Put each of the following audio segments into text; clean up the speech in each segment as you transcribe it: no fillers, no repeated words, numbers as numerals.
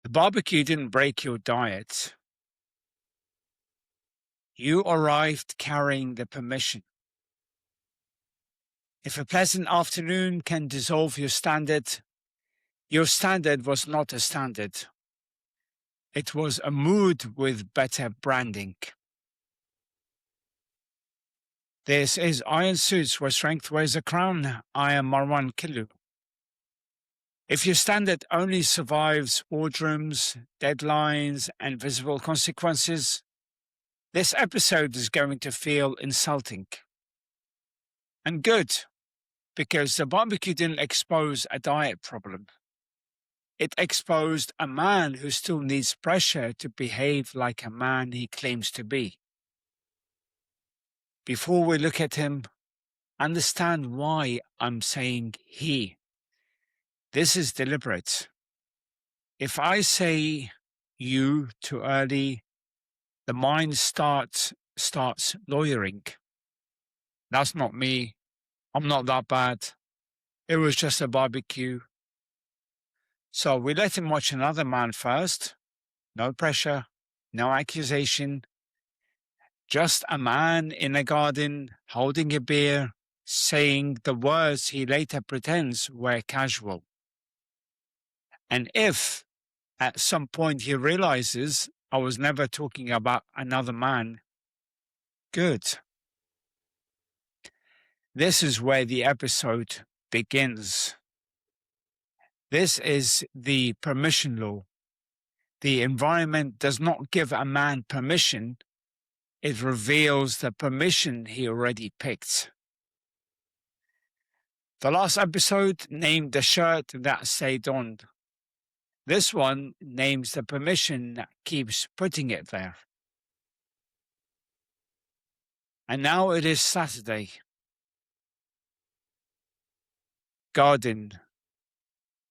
The barbecue didn't break your diet. You arrived carrying the permission. If a pleasant afternoon can dissolve your standard was not a standard. It was a mood with better branding. This is Iron Suits, where strength wears a crown. I am Marwan Killu. If your standard only survives boardrooms, deadlines, and visible consequences, this episode is going to feel insulting. And good, because the barbecue didn't expose a diet problem. It exposed a man who still needs pressure to behave like a man he claims to be. Before we look at him, understand why I'm saying he. This is deliberate. If I say you too early, the mind starts lawyering. That's not me. I'm not that bad. It was just a barbecue. So we let him watch another man first. No pressure, no accusation. Just a man in a garden holding a beer, saying the words he later pretends were casual. And if at some point he realizes I was never talking about another man, good. This is where the episode begins. This is the permission law. The environment does not give a man permission. It reveals the permission he already picked. The last episode named the shirt that stayed on. This one names the permission that keeps putting it there. And now it is Saturday. Garden.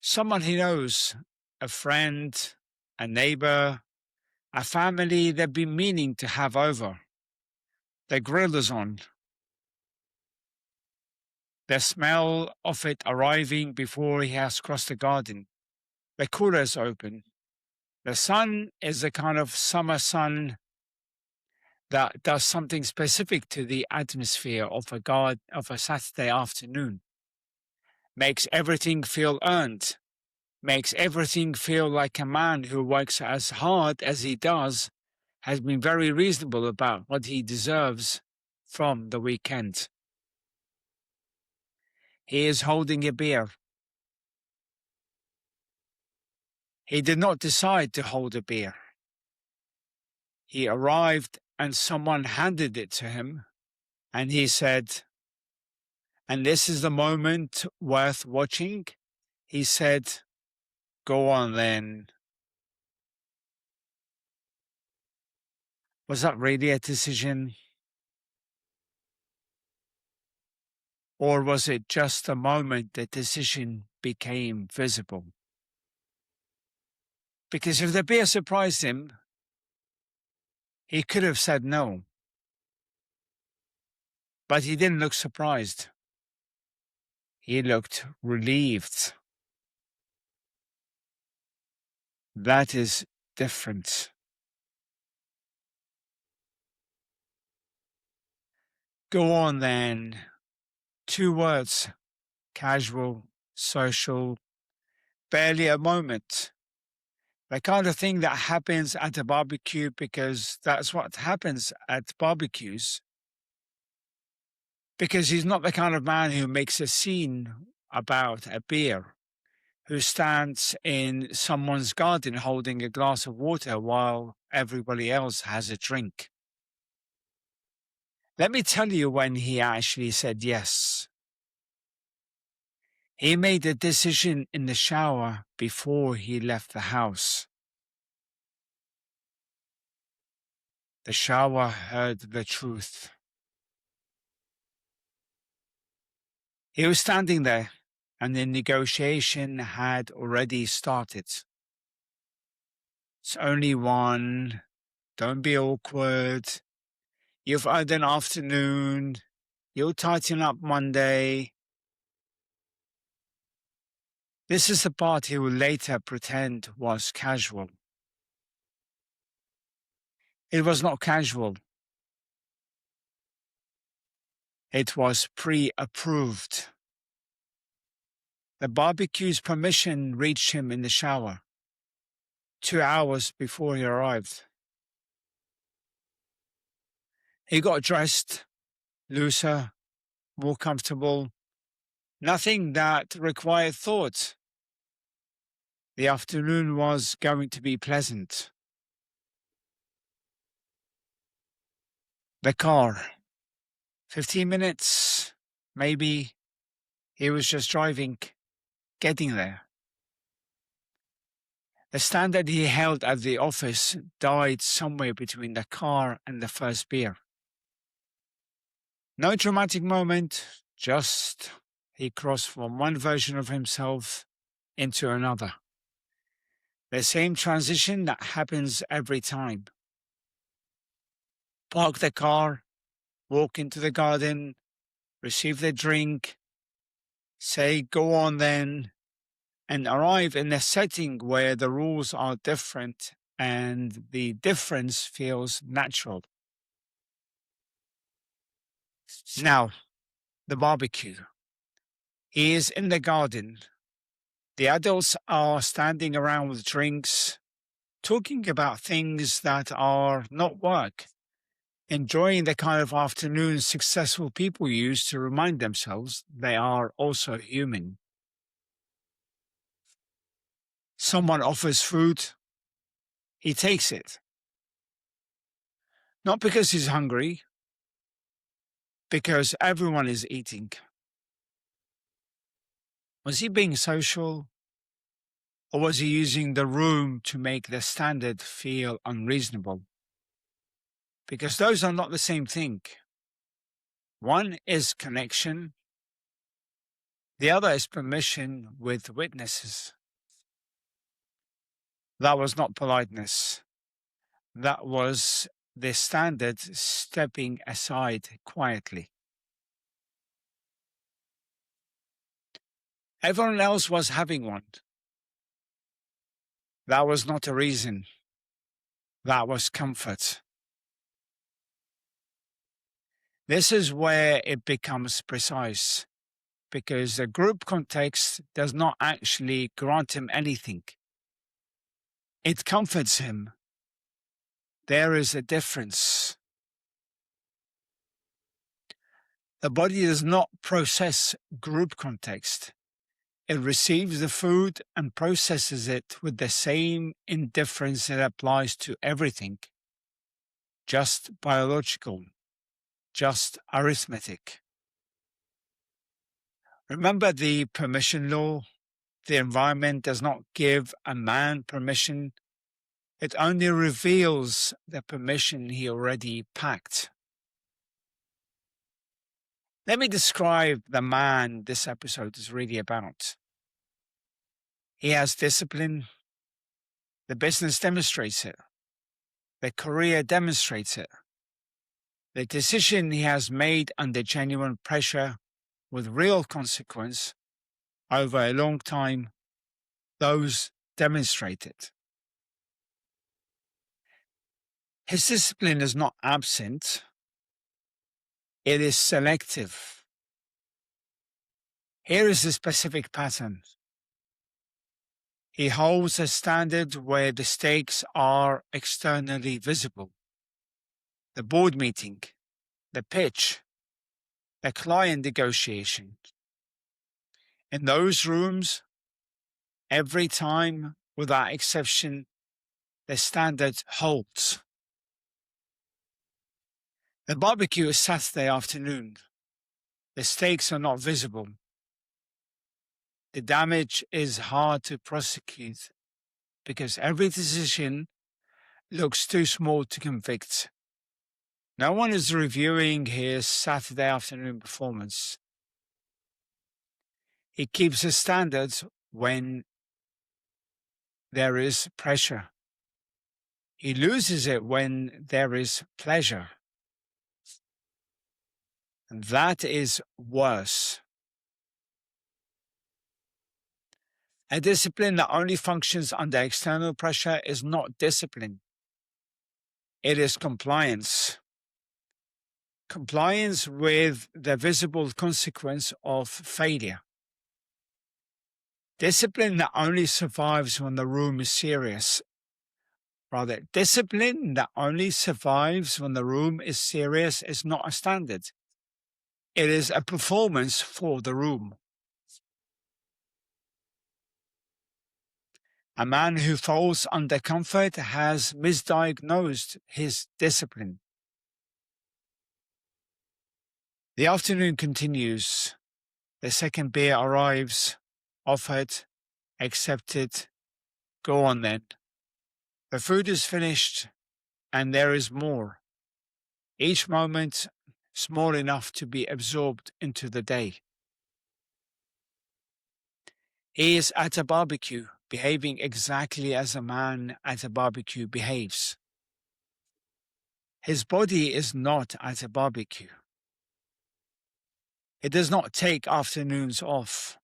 Someone he knows, a friend, a neighbor, a family they've been meaning to have over. The grill is on. The smell of it arriving before he has crossed the garden. The cooler is open. The sun is a kind of summer sun that does something specific to the atmosphere of a Saturday afternoon. Makes everything feel earned. Makes everything feel like a man who works as hard as he does has been very reasonable about what he deserves from the weekend. He is holding a beer. He did not decide to hold a beer. He arrived and someone handed it to him, and he said, "And this is the moment worth watching?" He said, "Go on then." Was that really a decision? Or was it just the moment the decision became visible? Because if the beer surprised him, he could have said no. But he didn't look surprised. He looked relieved. That is different. Go on then. 2 words. Casual, social, barely a moment. The kind of thing that happens at a barbecue because that's what happens at barbecues. Because he's not the kind of man who makes a scene about a beer, who stands in someone's garden holding a glass of water while everybody else has a drink. Let me tell you when he actually said yes. He made a decision in the shower before he left the house. The shower heard the truth. He was standing there, and the negotiation had already started. It's only one. Don't be awkward. You've earned an afternoon. You'll tighten up Monday. This is the part he will later pretend was casual. It was not casual. It was pre-approved. The barbecue's permission reached him in the shower, 2 hours before he arrived. He got dressed, looser, more comfortable, nothing that required thought. The afternoon was going to be pleasant. The car. 15 minutes, maybe. He was just driving, getting there. The standard he held at the office died somewhere between the car and the first beer. No dramatic moment, just he crossed from one version of himself into another. The same transition that happens every time. Park the car, walk into the garden, receive the drink, say go on then, and arrive in a setting where the rules are different and the difference feels natural. Now, the barbecue. He is in the garden. The adults are standing around with drinks, talking about things that are not work, enjoying the kind of afternoon successful people use to remind themselves they are also human. Someone offers food, he takes it. Not because he's hungry, because everyone is eating. Was he being social, or was he using the room to make the standard feel unreasonable? Because those are not the same thing. One is connection, the other is permission with witnesses. That was not politeness. That was the standard stepping aside quietly. Everyone else was having one. That was not a reason. That was comfort. This is where it becomes precise, because the group context does not actually grant him anything. It comforts him. There is a difference. The body does not process group context. It receives the food and processes it with the same indifference that applies to everything. Just biological, just arithmetic. Remember the permission law? The environment does not give a man permission. It only reveals the permission he already packed. Let me describe the man this episode is really about. He has discipline. The business demonstrates it. The career demonstrates it. The decision he has made under genuine pressure with real consequence over a long time, those demonstrate it. His discipline is not absent. It is selective. Here is the specific pattern. He holds a standard where the stakes are externally visible. The board meeting, the pitch, the client negotiation. In those rooms, every time, without exception, the standard holds. The barbecue is Saturday afternoon. The stakes are not visible. The damage is hard to prosecute because every decision looks too small to convict. No one is reviewing his Saturday afternoon performance. He keeps his standards when there is pressure. He loses it when there is pleasure. And that is worse. A discipline that only functions under external pressure is not discipline. It is compliance. Compliance with the visible consequence of failure. Discipline that only survives when the room is serious. Discipline that only survives when the room is serious is not a standard. It is a performance for the room. A man who falls under comfort has misdiagnosed his discipline. The afternoon continues. The second beer arrives, offered, accepted. Go on then. The food is finished, and there is more. Each moment small enough to be absorbed into the day. He is at a barbecue, behaving exactly as a man at a barbecue behaves. His body is not at a barbecue. It does not take afternoons off.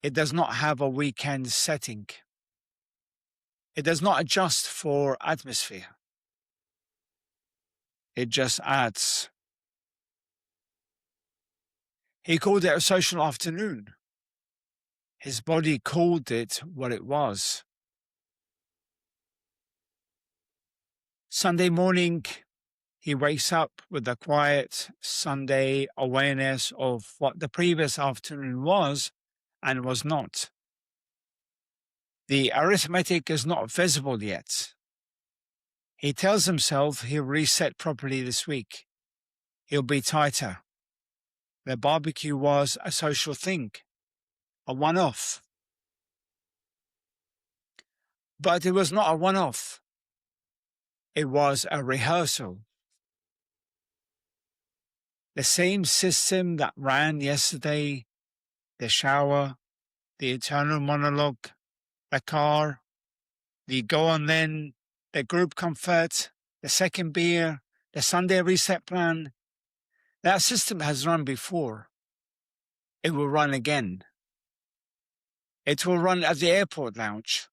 It does not have a weekend setting. It does not adjust for atmosphere. It just adds. He called it a social afternoon. His body called it what it was. Sunday morning, he wakes up with a quiet Sunday awareness of what the previous afternoon was and was not. The arithmetic is not visible yet. He tells himself he'll reset properly this week. He'll be tighter. The barbecue was a social thing, a one-off. But it was not a one-off. It was a rehearsal. The same system that ran yesterday, the shower, the internal monologue, the car, the go on then, the group comfort, the second beer, the Sunday reset plan. That system has run before. It will run again. It will run at the airport lounge.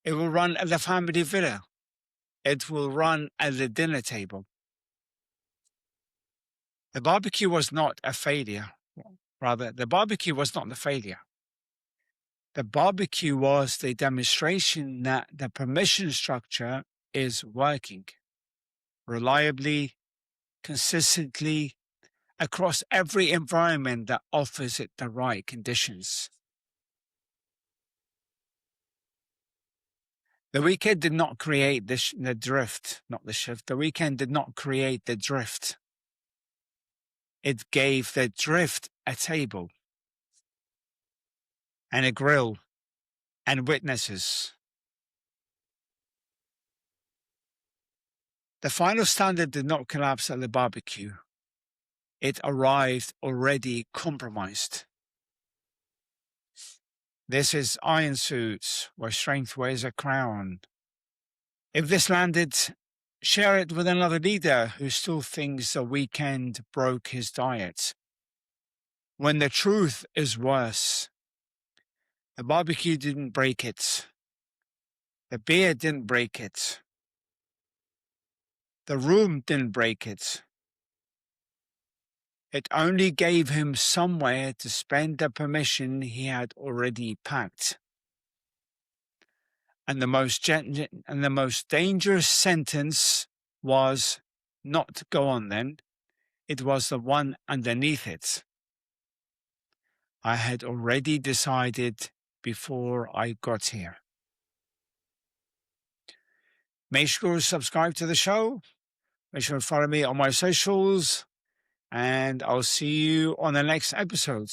It will run at the family villa. It will run at the dinner table. The barbecue was not a failure. The barbecue was not the failure. The barbecue was the demonstration that the permission structure is working reliably, consistently, across every environment that offers it the right conditions. The weekend did not create the drift, not the shift. The weekend did not create the drift. It gave the drift a table and a grill and witnesses. The final standard did not collapse at the barbecue. It arrived already compromised. This is Iron Suits, where strength wears a crown. If this landed, share it with another leader who still thinks the weekend broke his diet. When the truth is worse, the barbecue didn't break it. The beer didn't break it. The room didn't break it. It only gave him somewhere to spend the permission he had already packed. And the most dangerous sentence was not go on then. It was the one underneath it. I had already decided before I got here. Make sure to subscribe to the show. Make sure to follow me on my socials. And I'll see you on the next episode.